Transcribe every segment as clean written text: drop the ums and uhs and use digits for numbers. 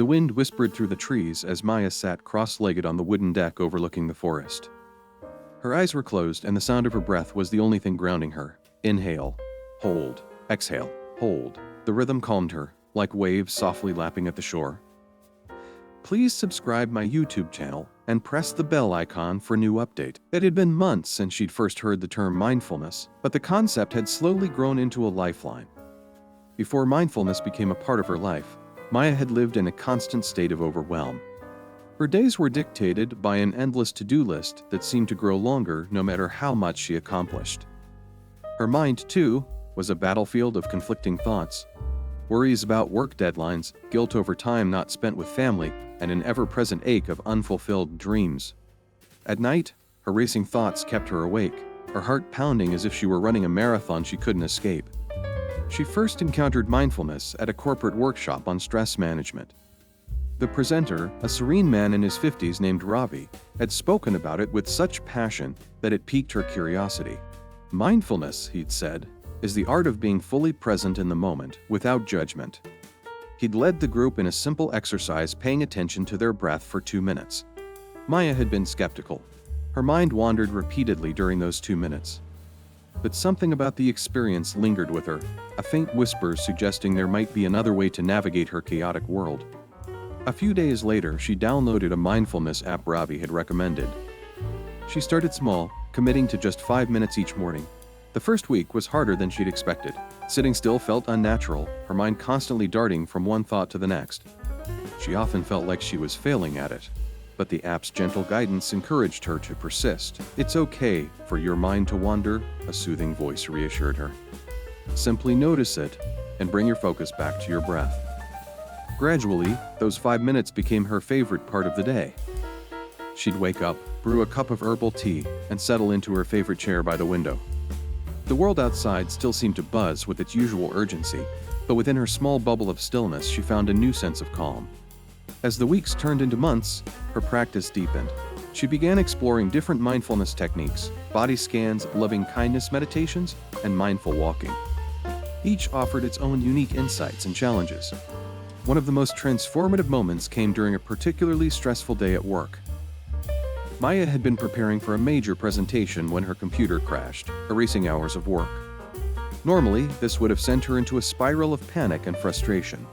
The wind whispered through the trees as Maya sat cross-legged on the wooden deck overlooking the forest. Her eyes were closed and the sound of her breath was the only thing grounding her. Inhale, hold, exhale, hold. The rhythm calmed her, like waves softly lapping at the shore. Please subscribe my YouTube channel and press the bell icon for new update. It had been months since she'd first heard the term mindfulness, but the concept had slowly grown into a lifeline. Before mindfulness became a part of her life, Maya had lived in a constant state of overwhelm. Her days were dictated by an endless to-do list that seemed to grow longer no matter how much she accomplished. Her mind, too, was a battlefield of conflicting thoughts. Worries about work deadlines, guilt over time not spent with family, and an ever-present ache of unfulfilled dreams. At night, her racing thoughts kept her awake, her heart pounding as if she were running a marathon she couldn't escape. She first encountered mindfulness at a corporate workshop on stress management. The presenter, a serene man in his 50s named Ravi, had spoken about it with such passion that it piqued her curiosity. Mindfulness, he'd said, is the art of being fully present in the moment, without judgment. He'd led the group in a simple exercise paying attention to their breath for 2 minutes. Maya had been skeptical. Her mind wandered repeatedly during those 2 minutes. But something about the experience lingered with her, a faint whisper suggesting there might be another way to navigate her chaotic world. A few days later, she downloaded a mindfulness app Ravi had recommended. She started small, committing to just 5 minutes each morning. The first week was harder than she'd expected. Sitting still felt unnatural, her mind constantly darting from one thought to the next. She often felt like she was failing at it. But the app's gentle guidance encouraged her to persist. It's okay for your mind to wander, a soothing voice reassured her. Simply notice it and bring your focus back to your breath. Gradually, those 5 minutes became her favorite part of the day. She'd wake up, brew a cup of herbal tea, and settle into her favorite chair by the window. The world outside still seemed to buzz with its usual urgency, but within her small bubble of stillness she found a new sense of calm. As the weeks turned into months, her practice deepened. She began exploring different mindfulness techniques, body scans, loving-kindness meditations, and mindful walking. Each offered its own unique insights and challenges. One of the most transformative moments came during a particularly stressful day at work. Maya had been preparing for a major presentation when her computer crashed, erasing hours of work. Normally, this would have sent her into a spiral of panic and frustration.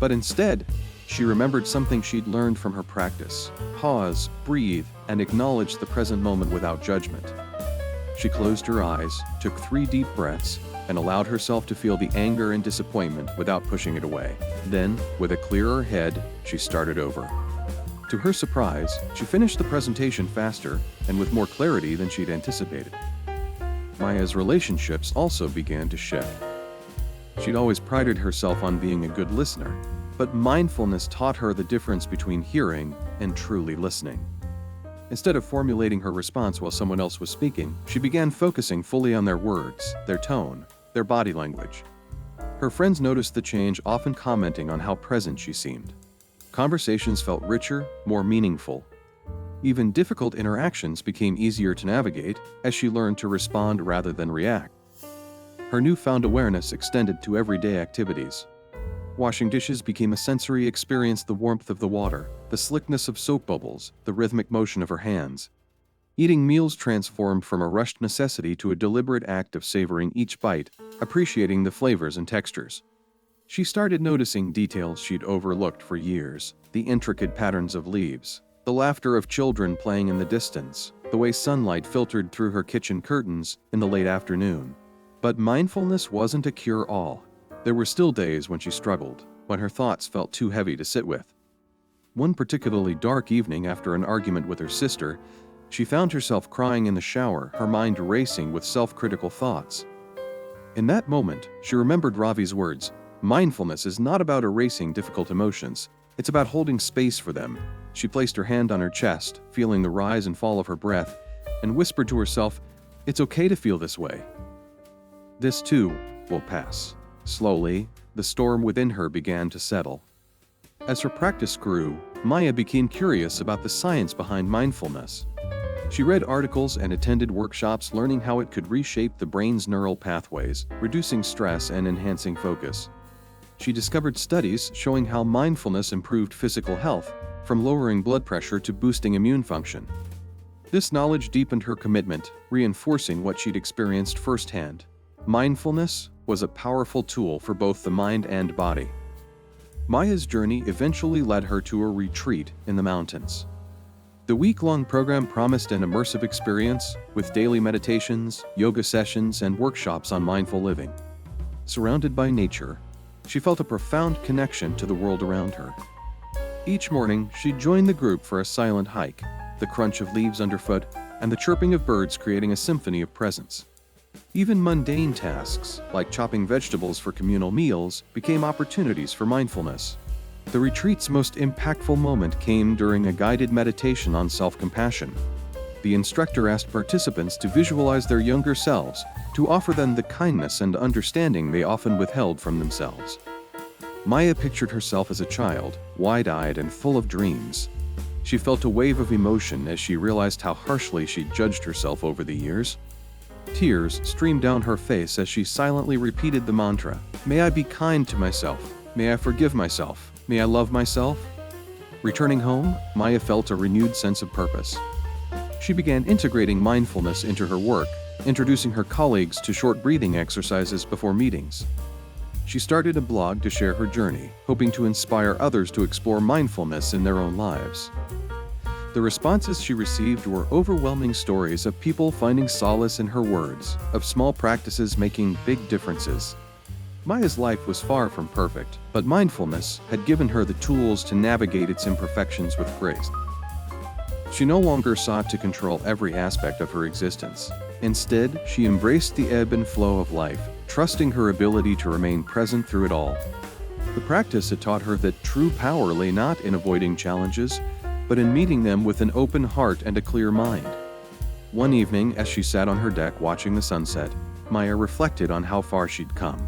But instead, she remembered something she'd learned from her practice: pause, breathe, and acknowledge the present moment without judgment. She closed her eyes, took 3 deep breaths, and allowed herself to feel the anger and disappointment without pushing it away. Then, with a clearer head, she started over. To her surprise, she finished the presentation faster and with more clarity than she'd anticipated. Maya's relationships also began to shift. She'd always prided herself on being a good listener, but mindfulness taught her the difference between hearing and truly listening. Instead of formulating her response while someone else was speaking, she began focusing fully on their words, their tone, their body language. Her friends noticed the change, often commenting on how present she seemed. Conversations felt richer, more meaningful. Even difficult interactions became easier to navigate as she learned to respond rather than react. Her newfound awareness extended to everyday activities. Washing dishes became a sensory experience: the warmth of the water, the slickness of soap bubbles, the rhythmic motion of her hands. Eating meals transformed from a rushed necessity to a deliberate act of savoring each bite, appreciating the flavors and textures. She started noticing details she'd overlooked for years: the intricate patterns of leaves, the laughter of children playing in the distance, the way sunlight filtered through her kitchen curtains in the late afternoon. But mindfulness wasn't a cure-all. There were still days when she struggled, when her thoughts felt too heavy to sit with. One particularly dark evening, after an argument with her sister, she found herself crying in the shower, her mind racing with self-critical thoughts. In that moment, she remembered Ravi's words: mindfulness is not about erasing difficult emotions, it's about holding space for them. She placed her hand on her chest, feeling the rise and fall of her breath, and whispered to herself, "It's okay to feel this way. This too will pass." Slowly, the storm within her began to settle. As her practice grew, Maya became curious about the science behind mindfulness. She read articles and attended workshops, learning how it could reshape the brain's neural pathways, reducing stress and enhancing focus. She discovered studies showing how mindfulness improved physical health, from lowering blood pressure to boosting immune function. This knowledge deepened her commitment, reinforcing what she'd experienced firsthand. Mindfulness was a powerful tool for both the mind and body. Maya's journey eventually led her to a retreat in the mountains. The week-long program promised an immersive experience with daily meditations, yoga sessions, and workshops on mindful living. Surrounded by nature, she felt a profound connection to the world around her. Each morning, she joined the group for a silent hike, the crunch of leaves underfoot, and the chirping of birds creating a symphony of presence. Even mundane tasks, like chopping vegetables for communal meals, became opportunities for mindfulness. The retreat's most impactful moment came during a guided meditation on self-compassion. The instructor asked participants to visualize their younger selves, to offer them the kindness and understanding they often withheld from themselves. Maya pictured herself as a child, wide-eyed and full of dreams. She felt a wave of emotion as she realized how harshly she'd judged herself over the years. Tears streamed down her face as she silently repeated the mantra, "May I be kind to myself. May I forgive myself. May I love myself?" Returning home, Maya felt a renewed sense of purpose. She began integrating mindfulness into her work, introducing her colleagues to short breathing exercises before meetings. She started a blog to share her journey, hoping to inspire others to explore mindfulness in their own lives. The responses she received were overwhelming stories of people finding solace in her words, of small practices making big differences. Maya's life was far from perfect, but mindfulness had given her the tools to navigate its imperfections with grace. She no longer sought to control every aspect of her existence. Instead, she embraced the ebb and flow of life, trusting her ability to remain present through it all. The practice had taught her that true power lay not in avoiding challenges, but in meeting them with an open heart and a clear mind. One evening, as she sat on her deck watching the sunset, Maya reflected on how far she'd come.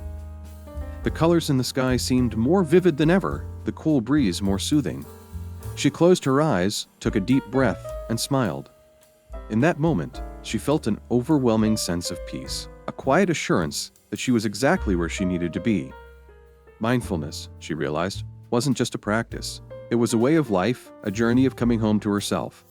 The colors in the sky seemed more vivid than ever, the cool breeze more soothing. She closed her eyes, took a deep breath, and smiled. In that moment, she felt an overwhelming sense of peace, a quiet assurance that she was exactly where she needed to be. Mindfulness, she realized, wasn't just a practice. It was a way of life, a journey of coming home to herself.